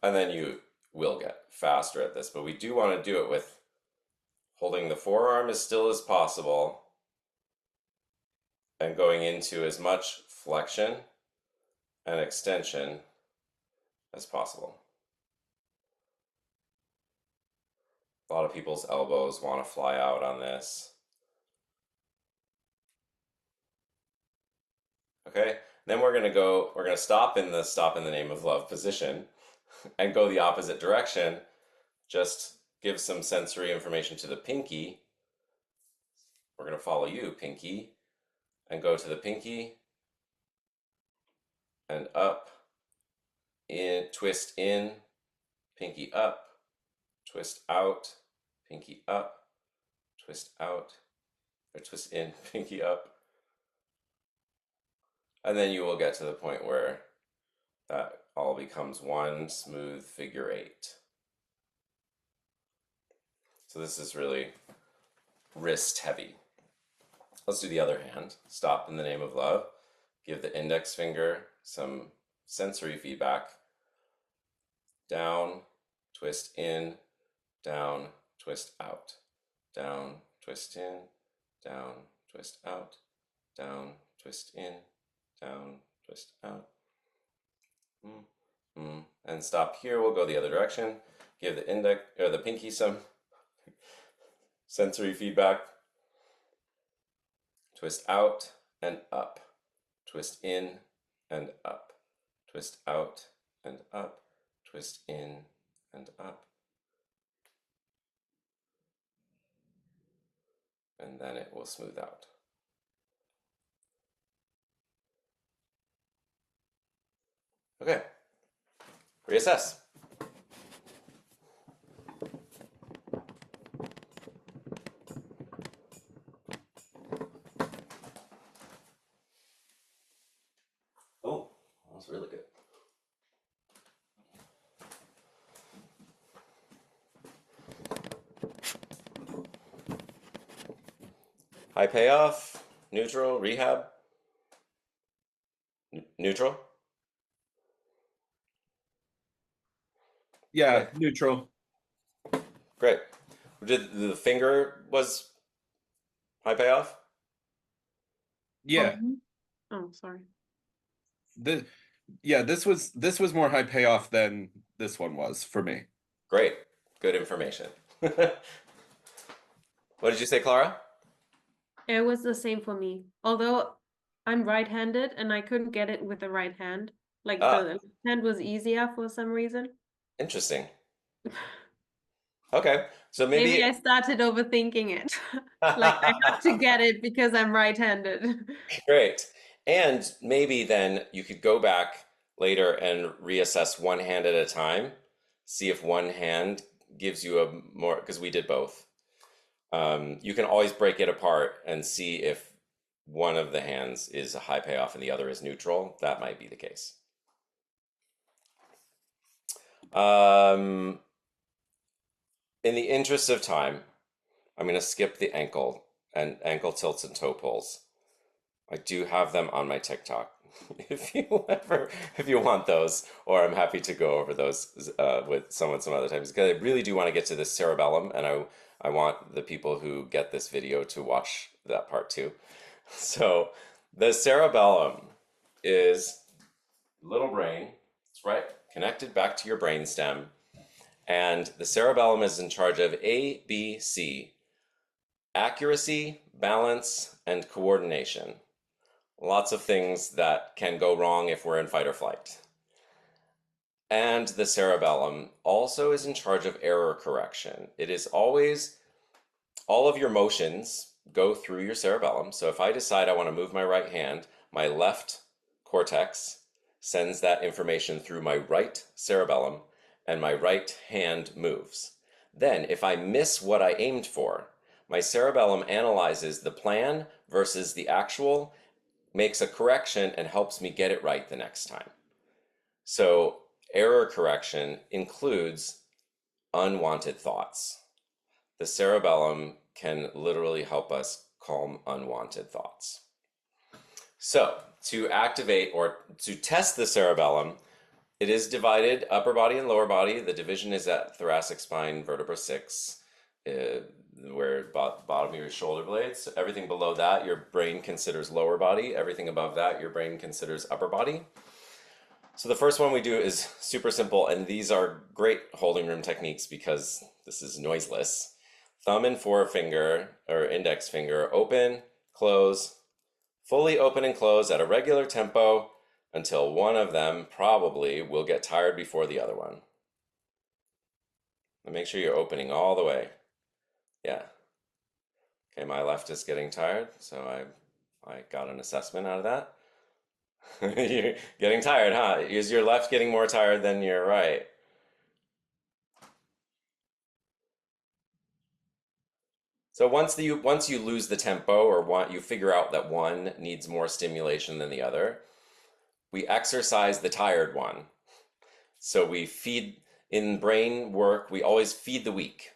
Speaker 1: And then you will get faster at this, but we do want to do it with holding the forearm as still as possible and going into as much flexion and extension as possible. A lot of people's elbows want to fly out on this. Okay, then we're going to stop in the name of love position and go the opposite direction. Just give some sensory information to the pinky. We're going to follow you, pinky, and go to the pinky and up, in, twist in, pinky up, twist out, pinky up, twist out, or twist in, pinky up. And then you will get to the point where that all becomes one smooth figure eight. So this is really wrist heavy. Let's do the other hand. Stop in the name of love. Give the index finger some sensory feedback. Down, twist in, down, twist out. Down, twist in, down, twist out. Down, twist in, down, twist out. And stop here. We'll go the other direction. Give the index or the pinky some sensory feedback. Twist out and up. Twist in and up. Twist out and up. Twist in and up. And then it will smooth out. Okay, reassess. Oh, that was really good. High payoff, neutral, rehab, neutral.
Speaker 2: Yeah,
Speaker 1: Okay.
Speaker 2: neutral.
Speaker 1: Great. Did the finger was high payoff?
Speaker 2: Yeah.
Speaker 3: Oh, sorry.
Speaker 2: This was more high payoff than this one was for me.
Speaker 1: Great. Good information. What did you say, Clara?
Speaker 3: It was the same for me. Although I'm right-handed and I couldn't get it with the right hand. Like the left hand was easier for some reason.
Speaker 1: Interesting. Okay. So maybe
Speaker 3: I started overthinking it. Like I have to get it because I'm right-handed.
Speaker 1: Great. And maybe then you could go back later and reassess one hand at a time, see if one hand gives you a more, because we did both. You can always break it apart and see if one of the hands is a high payoff and the other is neutral. That might be the case. In the interest of time, I'm going to skip the ankle and ankle tilts and toe pulls. I do have them on my TikTok if you want those, or I'm happy to go over those with someone some other times, because I really do want to get to this cerebellum, and I want the people who get this video to watch that part too. So the cerebellum is little brain. It's right connected back to your brain stem, and the cerebellum is in charge of ABC: accuracy, balance, and coordination. Lots of things that can go wrong if we're in fight or flight. And the cerebellum also is in charge of error correction. It is always, all of your motions go through your cerebellum. So if I decide I want to move my right hand, my left cortex sends that information through my right cerebellum, and my right hand moves. Then if I miss what I aimed for, my cerebellum analyzes the plan versus the actual, makes a correction, and helps me get it right the next time. So error correction includes unwanted thoughts. The cerebellum can literally help us calm unwanted thoughts. So to activate or to test the cerebellum, It is divided upper body and lower body. The division is at thoracic spine vertebra 6, uh, where bottom of your shoulder blades. Everything below that, your brain considers lower body. Everything above that, your brain considers upper body. So the first one we do is super simple, and these are great holding room techniques because this is noiseless. Thumb and forefinger or index finger open, close, fully open and close at a regular tempo until one of them probably will get tired before the other one. And make sure you're opening all the way. Yeah. Okay, my left is getting tired, so I got an assessment out of that. You're getting tired, huh? Is your left getting more tired than your right? So once you lose the tempo or you figure out that one needs more stimulation than the other, we exercise the tired one. So we feed in brain work. We always feed the weak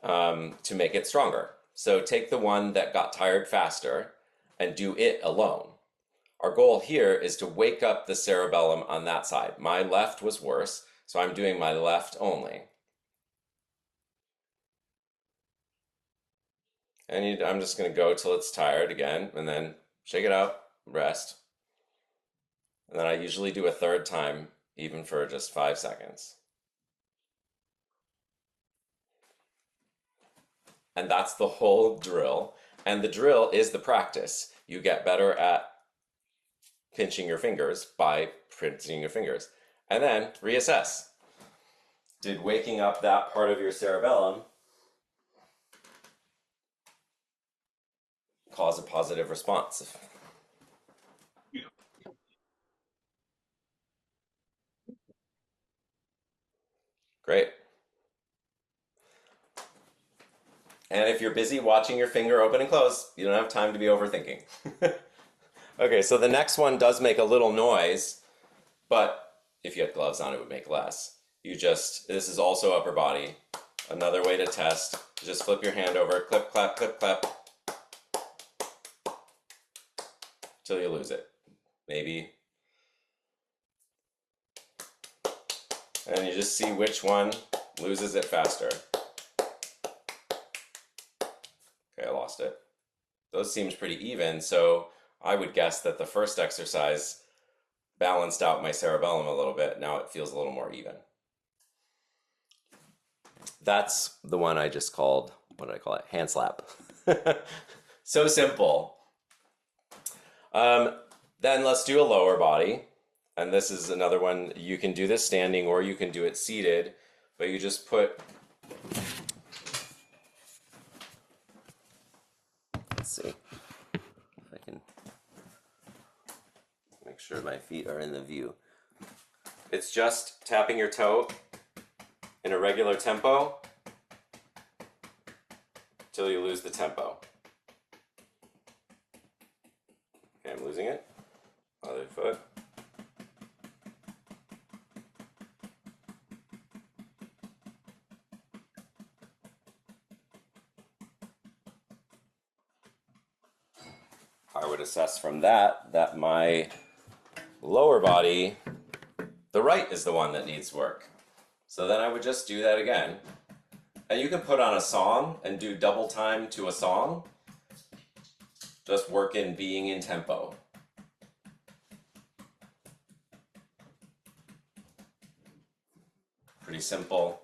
Speaker 1: to make it stronger. So take the one that got tired faster and do it alone. Our goal here is to wake up the cerebellum on that side. My left was worse, so I'm doing my left only. And I'm just going to go till it's tired again, and then shake it out, rest. And then I usually do a third time, even for just 5 seconds. And that's the whole drill. And the drill is the practice. You get better at pinching your fingers by pinching your fingers. And then reassess. Did waking up that part of your cerebellum cause a positive response? Great. And if you're busy watching your finger open and close, you don't have time to be overthinking. Okay, so the next one does make a little noise, but if you had gloves on, it would make less. This is also upper body. Another way to test, just flip your hand over, clip, clap, till you lose it. Maybe. And you just see which one loses it faster. Okay, I lost it. Those seems pretty even, so I would guess that the first exercise balanced out my cerebellum a little bit. Now it feels a little more even. That's the one I just called, what did I call it? Hand slap. So simple. Then let's do a lower body. And this is another one. You can do this standing or you can do it seated, but you just put, let's see if I can make sure my feet are in the view. It's just tapping your toe in a regular tempo till you lose the tempo. Okay, I'm losing it. Other foot. I would assess from that my lower body, the right is the one that needs work. So then I would just do that again. And you can put on a song and do double time to a song. Just work in being in tempo. Pretty simple.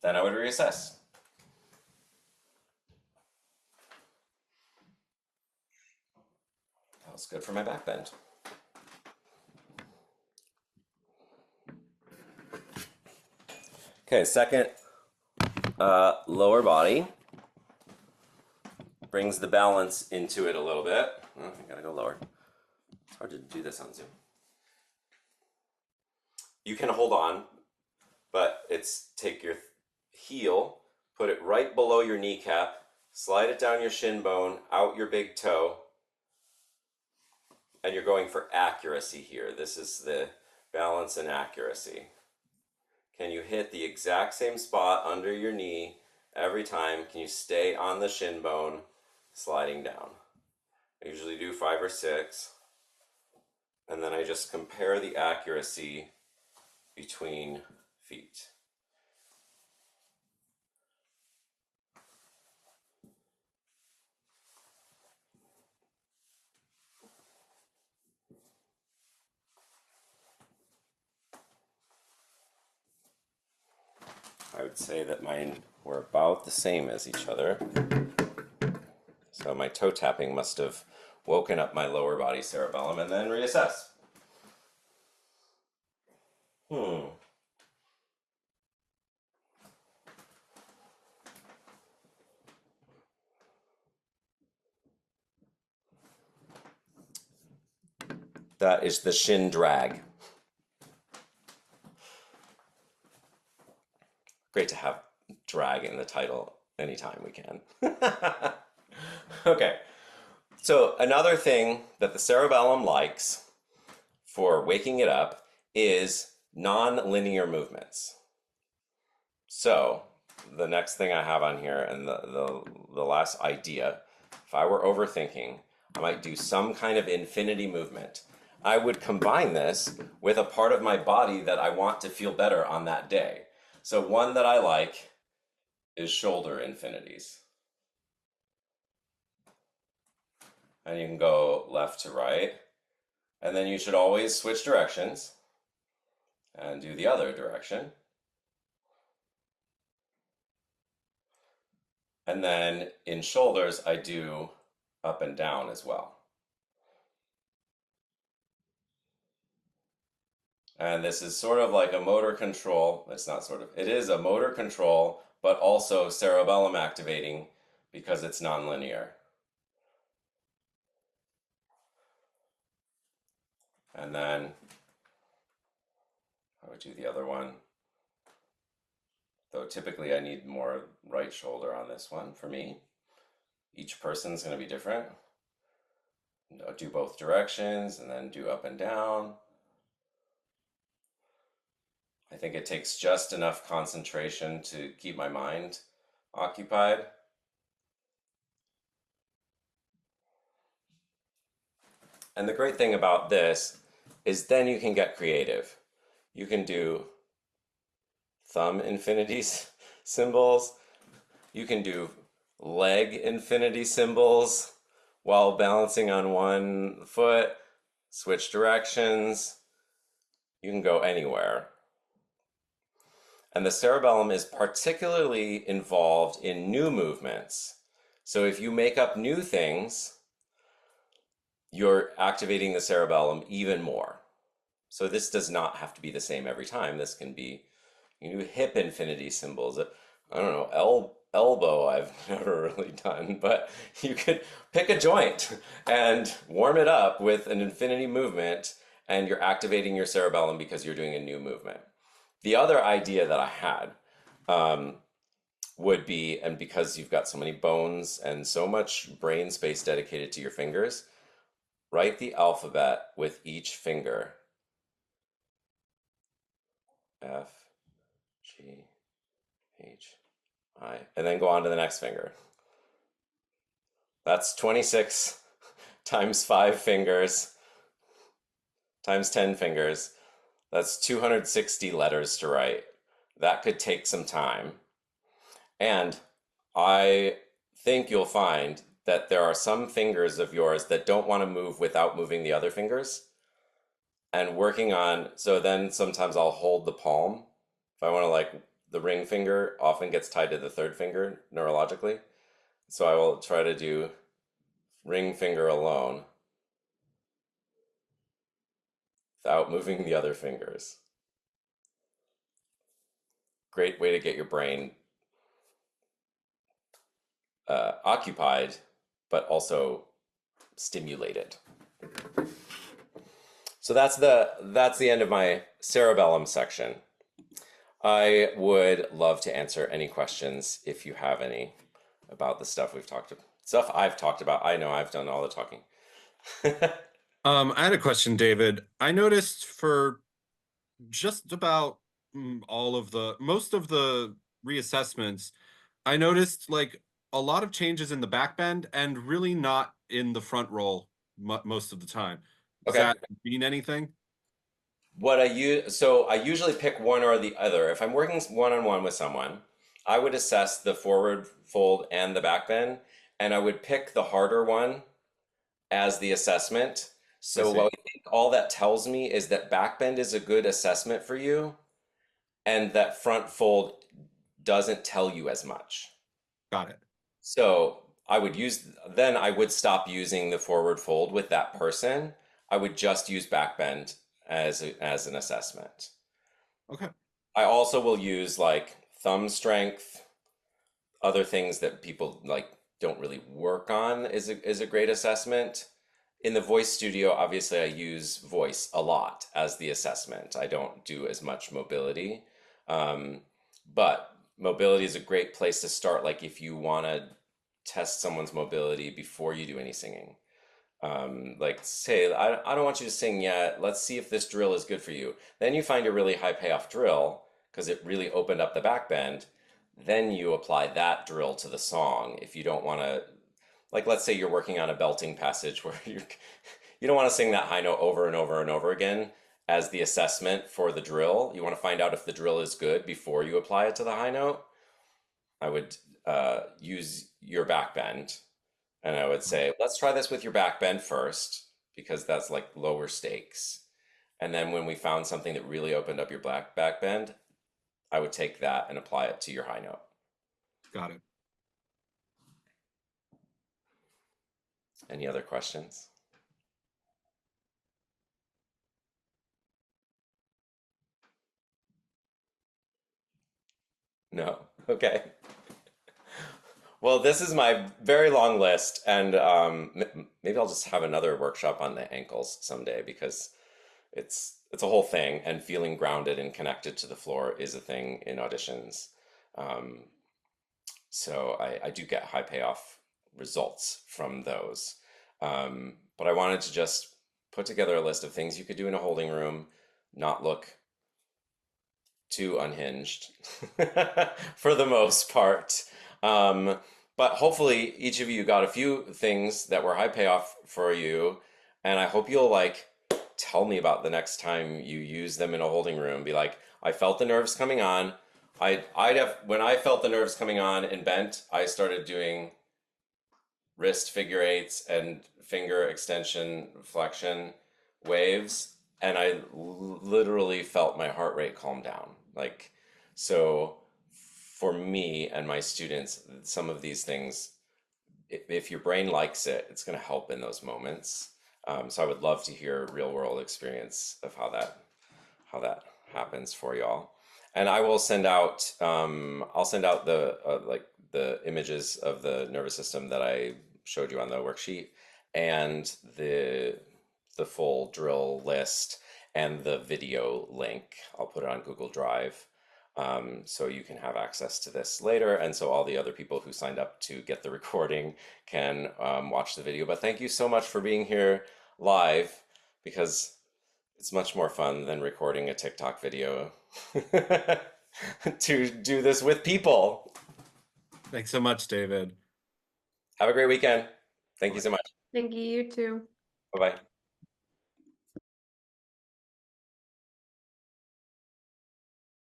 Speaker 1: Then I would reassess. That was good for my back bend. Okay, second, lower body. Brings the balance into it a little bit. Oh, I gotta go lower. It's hard to do this on Zoom. You can hold on, but take your heel, put it right below your kneecap, slide it down your shin bone, out your big toe, and you're going for accuracy here. This is the balance and accuracy. Can you hit the exact same spot under your knee every time? Can you stay on the shin bone, sliding down? I usually do 5 or 6. And then I just compare the accuracy between feet. I would say that mine were about the same as each other. So my toe tapping must have woken up my lower body cerebellum and then reassess. That is the shin drag. Great to have drag in the title anytime we can. Okay, so another thing that the cerebellum likes for waking it up is non-linear movements. So the next thing I have on here, and the last idea, if I were overthinking, I might do some kind of infinity movement. I would combine this with a part of my body that I want to feel better on that day. So one that I like is shoulder infinities. And you can go left to right. And then you should always switch directions and do the other direction. And then in shoulders, I do up and down as well. And this is sort of like a motor control. It's not sort of, it is a motor control, but also cerebellum activating because it's nonlinear. And then I would do the other one. Though typically I need more right shoulder on this one for me. Each person's going to be different. I'll do both directions and then do up and down. I think it takes just enough concentration to keep my mind occupied. And the great thing about this is then you can get creative. You can do thumb infinity symbols. You can do leg infinity symbols while balancing on one foot, switch directions. You can go anywhere. And the cerebellum is particularly involved in new movements. So if you make up new things, you're activating the cerebellum even more. So this does not have to be the same every time. This can be, you can do hip infinity symbols. I don't know, elbow I've never really done, but you could pick a joint and warm it up with an infinity movement, and you're activating your cerebellum because you're doing a new movement. The other idea that I had would be, and because you've got so many bones and so much brain space dedicated to your fingers, write the alphabet with each finger. F, G, H, I, and then go on to the next finger. That's 26 times 5 fingers times 10 fingers. That's 260 letters to write. That could take some time. And I think you'll find that there are some fingers of yours that don't want to move without moving the other fingers. And working on, so then sometimes I'll hold the palm. If I want to, like, the ring finger often gets tied to the third finger neurologically. So I will try to do ring finger alone without moving the other fingers. Great way to get your brain occupied, but also stimulated. So that's the end of my cerebellum section. I would love to answer any questions if you have any about the stuff we've talked about. Stuff I've talked about. I know I've done all the talking.
Speaker 2: I had a question, David. I noticed for just about most of the reassessments, I noticed like a lot of changes in the back bend and really not in the front roll most of the time. Does
Speaker 1: Okay.
Speaker 2: that mean anything?
Speaker 1: What I use, so I usually pick one or the other. If I'm working one-on-one with someone, I would assess the forward fold and the back bend, and I would pick the harder one as the assessment.
Speaker 2: I
Speaker 1: So what
Speaker 2: see.
Speaker 1: I think all that tells me is that back bend is a good assessment for you, and that front fold doesn't tell you as much.
Speaker 2: Got it.
Speaker 1: So then I would stop using the forward fold with that person. I would just use back bend as an assessment.
Speaker 2: Okay.
Speaker 1: I also will use like thumb strength, other things that people like don't really work on is a great assessment. In the voice studio, obviously I use voice a lot as the assessment. I don't do as much mobility. Um, but mobility is a great place to start, like if you want to test someone's mobility before you do any singing. Like say, I don't want you to sing yet. Let's see if this drill is good for you. Then you find a really high payoff drill because it really opened up the back bend. Then you apply that drill to the song. If you don't want to, like, let's say you're working on a belting passage where you don't want to sing that high note over and over and over again as the assessment for the drill. You want to find out if the drill is good before you apply it to the high note. I would use your back bend and I would say, let's try this with your back bend first, because that's like lower stakes. And then when we found something that really opened up your back bend, I would take that and apply it to your high note.
Speaker 2: Got it.
Speaker 1: Any other questions? No? Okay. Well, this is my very long list, and maybe I'll just have another workshop on the ankles someday because it's a whole thing, and feeling grounded and connected to the floor is a thing in auditions. Um, so I do get high payoff results from those. But I wanted to just put together a list of things you could do in a holding room, not look too unhinged for the most part. Um, but hopefully each of you got a few things that were high payoff for you, and I hope you'll like tell me about the next time you use them in a holding room. Be like, I felt the nerves coming on. I'd have when I felt the nerves coming on and bent, I started doing wrist figure eights and finger extension flexion waves, and I literally felt my heart rate calm down. Like, so for me and my students, some of these things, if your brain likes it, it's going to help in those moments. So I would love to hear real world experience of how that happens for y'all. And I will send out I'll send out the like the images of the nervous system that I showed you on the worksheet, and the full drill list and the video link. I'll put it on Google Drive. So you can have access to this later, and so all the other people who signed up to get the recording can watch the video. But thank you so much for being here live, because it's much more fun than recording a TikTok video to do this with people.
Speaker 2: Thanks so much, David.
Speaker 1: Have a great weekend. Thank you
Speaker 2: Bye.
Speaker 1: so much.
Speaker 3: Thank you, you too.
Speaker 1: Bye bye.